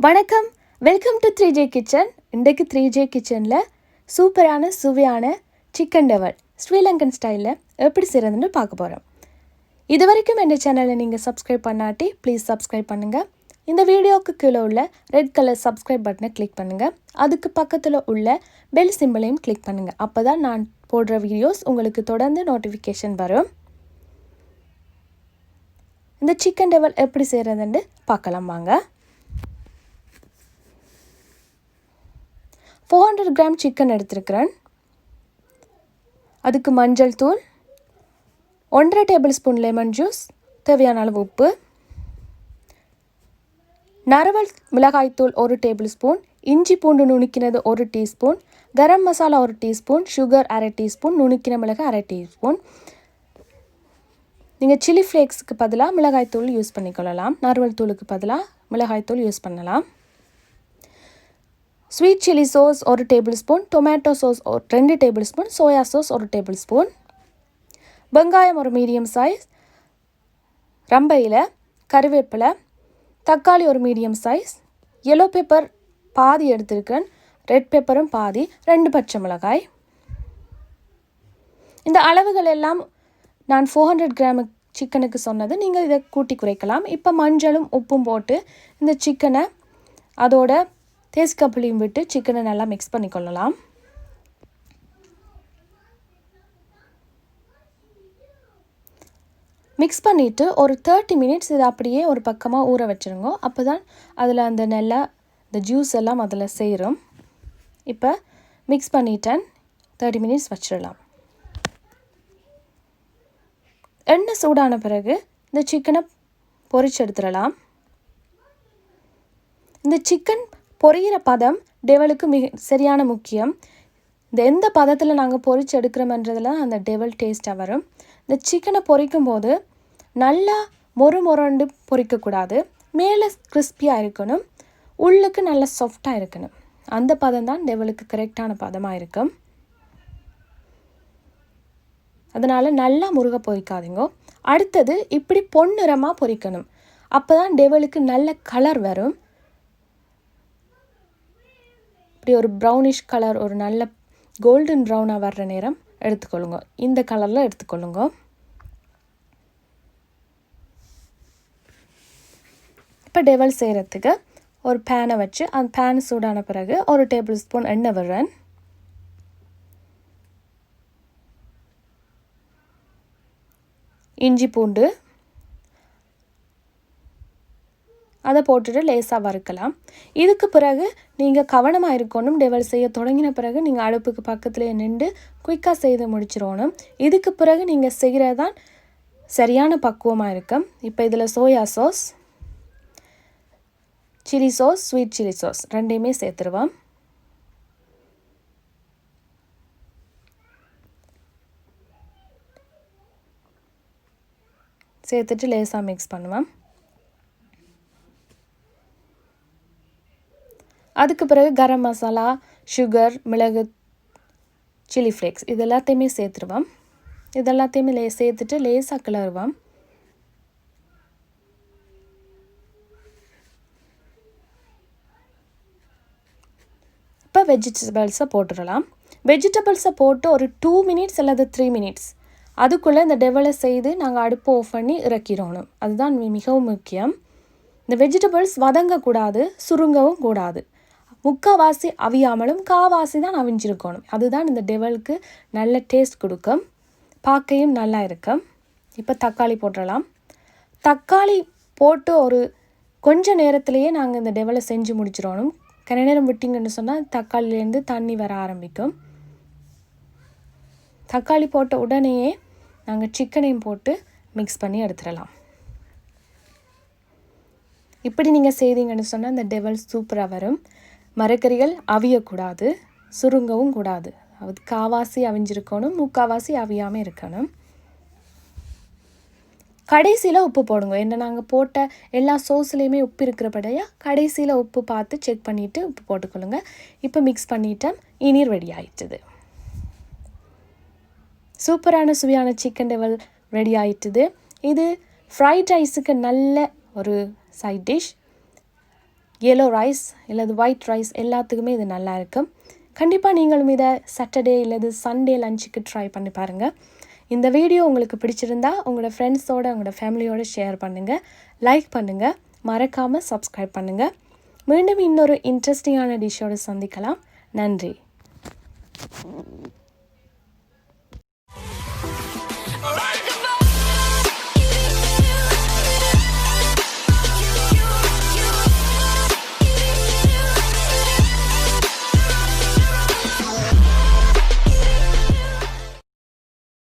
வணக்கம், welcome to 3J kitchen. இன்றைக்கு 3J கிச்சனில் சூப்பரான சுவையான சிக்கன் டெவல் ஸ்ரீலங்கன் ஸ்டைலில் எப்படி செய்கிறதுன்னு பார்க்க போகிறோம். இது வரைக்கும் என் சேனலை நீங்கள் சப்ஸ்கிரைப் பண்ணாட்டி ப்ளீஸ் சப்ஸ்கிரைப் பண்ணுங்கள். இந்த வீடியோவுக்கு கீழே உள்ள ரெட் கலர் சப்ஸ்கிரைப் பட்டனை கிளிக் பண்ணுங்கள். அதுக்கு பக்கத்தில் உள்ள பெல் சிம்பிளையும் கிளிக் பண்ணுங்கள். அப்போ தான் நான் போடுற வீடியோஸ் உங்களுக்கு தொடர்ந்து நோட்டிஃபிகேஷன் வரும். இந்த சிக்கன் டெவல் எப்படி செய்கிறதுன்னு பார்க்கலாம் வாங்க. 400 கிராம் சிக்கன் எடுத்துருக்கிறேன். அதுக்கு மஞ்சள் தூள், 1.5 டேபிள் ஸ்பூன் லெமன் ஜூஸ், தேவையான அளவு உப்பு, நறுவல் மிளகாய்த்தூள் 1 டேபிள் ஸ்பூன், இஞ்சி பூண்டு நுணுக்கினது 1 teaspoon, garam masala 1 teaspoon, sugar 1/2 teaspoon, நுணுக்கின மிளகு 1/2 டீஸ்பூன். நீங்கள் சில்லி ஃப்ளேக்ஸுக்கு பதிலாக மிளகாய்த்தூள் யூஸ் பண்ணிக்கொள்ளலாம். நறுவல் தூளுக்கு பதிலாக மிளகாய்த்தூள் யூஸ் பண்ணலாம். Sweet chilli sauce 1 tablespoon, tomato sauce 2 tablespoon, soya sauce 1 tablespoon, வெங்காயம் ஒரு மீடியம் சைஸ், ரம்பையில் கருவேப்பிலை, தக்காளி ஒரு மீடியம் சைஸ், எல்லோ பெப்பர் பாதி எடுத்திருக்கேன், ரெட் பெப்பரும் பாதி, 2 பச்சை மிளகாய். இந்த அளவுகள் எல்லாம் நான் 400 கிராம் சிக்கனுக்கு சொன்னது. நீங்கள் இதை கூட்டி குறைக்கலாம். இப்போ மஞ்சளும் உப்பும் போட்டு இந்த சிக்கனை அதோட தேசிக்காப்புளியும் விட்டு சிக்கனை நல்லா மிக்ஸ் பண்ணிக்கொள்ளலாம். மிக்ஸ் பண்ணிவிட்டு ஒரு 30 மினிட்ஸ் இதை அப்படியே ஒரு பக்கமாக ஊற வச்சுருங்க. அப்போ தான் அதில் அந்த நல்லா இந்த ஜூஸ் எல்லாம் அதில் சேரும். இப்போ மிக்ஸ் பண்ணிட்டேன். 30 மினிட்ஸ் வச்சிடலாம். எண்ணெய் சூடான பிறகு இந்த சிக்கனை பொரிச்சு எடுத்துடலாம். இந்த சிக்கன் பொரியிற பதம் டெவலுக்கு சரியான முக்கியம். இந்த எந்த பதத்தில் நாங்கள் பொரிச்சு எடுக்கிறோம்ன்றதுல அந்த டெவல் டேஸ்ட்டாக வரும். இந்த சிக்கனை பொரிக்கும் போது நல்லா மொறுண்டு பொரிக்கக்கூடாது. மேலே கிறிஸ்பியாக இருக்கணும், உள்ளுக்கு நல்லா சாஃப்டாக இருக்கணும். அந்த பதம் தான் டெவலுக்கு கரெக்டான பதமாக இருக்கும். அதனால் நல்லா முருக பொரிக்காதீங்க. அடுத்தது இப்படி பொன்னிறமாக பொரிக்கணும். அப்போ தான் டெவலுக்கு நல்ல கலர் வரும். இப்படி ஒரு ப்ரௌனிஷ் கலர், ஒரு நல்ல கோல்டன் ப்ரௌனாக வர்ற நேரம் எடுத்துக்கொள்ளுங்க. இந்த கலரில் எடுத்துக்கொள்ளுங்க. இப்போ டெவல் செய்கிறதுக்கு ஒரு பேனை வச்சு அந்த பேன் சூடான பிறகு 1 டேபிள் ஸ்பூன் எண்ணெய் விடுறேன். இஞ்சி பூண்டு அதை போட்டுட்டு லேசாக வறுக்கலாம். இதுக்கு பிறகு நீங்கள் கவனமாக இருக்கணும். டெவல் செய்ய தொடங்கின பிறகு நீங்கள் அடுப்புக்கு பக்கத்துலேயே நின்று குயிக்காக செய்து முடிச்சிடணும். இதுக்கு பிறகு நீங்கள் செய்கிறது தான் சரியான பக்குவமாக இருக்கும். இப்போ இதில் soya sauce, chilli sauce, sweet chilli sauce ரெண்டையுமே சேர்த்துருவோம். சேர்த்துட்டு லேசாக மிக்ஸ் பண்ணுவேன். அதுக்கு பிறகு கரம் மசாலா, சுகர், மிளகு, சில்லி ஃப்ளேக்ஸ் இது எல்லாத்தையுமே சேர்த்துருவோம். இது எல்லாத்தையுமே சேர்த்துட்டு லேசாக கிளறுவோம். இப்போ வெஜிடபிள்ஸை போட்டுடலாம். வெஜிடபிள்ஸை போட்டு ஒரு 2 மினிட்ஸ் அல்லது 3 மினிட்ஸ் அதுக்குள்ளே இந்த டெவலை செய்து நாங்கள் அடுப்பு ஆஃப் பண்ணி இறக்கிடணும். அதுதான் மிகவும் முக்கியம். இந்த வெஜிடபிள்ஸ் வதங்கக்கூடாது, சுருங்கவும் கூடாது. முக்கால்வாசி அவியாமலும் காவாசி தான் அவிஞ்சிருக்கணும். அதுதான் இந்த டெவலுக்கு நல்ல டேஸ்ட் கொடுக்கும், பார்க்கையும் நல்லா இருக்கும். இப்போ தக்காளி போட்டுடலாம். தக்காளி போட்டு ஒரு கொஞ்ச நேரத்திலேயே நாங்கள் இந்த டெவலை செஞ்சு முடிச்சிடணும். கன நேரம் விட்டிங்கன்னு சொன்னால் தக்காளிலேருந்து தண்ணி வர ஆரம்பிக்கும். தக்காளி போட்ட உடனேயே நாங்கள் சிக்கனையும் போட்டு மிக்ஸ் பண்ணி எடுத்துடலாம். இப்படி நீங்கள் செய்தீங்கன்னு சொன்னால் இந்த டெவல் சூப்பராக வரும். மரக்கறிகள் அவியக்கூடாது, சுருங்கவும் கூடாது. அது காவாசி அவிஞ்சிருக்கணும், முக்காவாசி அவியாமல் இருக்கணும். கடைசியில் உப்பு போடுங்க. என்ன நாங்கள் போட்ட எல்லா சோஸ்லேயுமே உப்பு இருக்கிறபடியாக கடைசியில் உப்பு பார்த்து செக் பண்ணிவிட்டு உப்பு போட்டுக்கொள்ளுங்க. இப்போ மிக்ஸ் பண்ணிட்டேன். இனி ரெடி ஆயிடுச்சுது. சூப்பரான சுவையான சிக்கன் டெவல் ரெடி ஆயிட்டுது. இது ஃப்ரைட் ரைஸுக்கு நல்ல ஒரு சைட் டிஷ். yellow ரைஸ் இல்லது ஒயிட் ரைஸ் எல்லாத்துக்குமே இது நல்லா இருக்கும். கண்டிப்பாக நீங்களும் இதை சாட்டர்டே இல்லது சண்டே லஞ்சுக்கு ட்ரை பண்ணி பாருங்கள். இந்த வீடியோ உங்களுக்கு பிடிச்சிருந்தா உங்களோட ஃப்ரெண்ட்ஸோட உங்களோட ஃபேமிலியோட ஷேர் பண்ணுங்கள், லைக் பண்ணுங்கள், மறக்காமல் சப்ஸ்கிரைப் பண்ணுங்கள். மீண்டும் இன்னொரு இன்ட்ரெஸ்டிங்கான டிஷ்ஷோடு சந்திக்கலாம். நன்றி.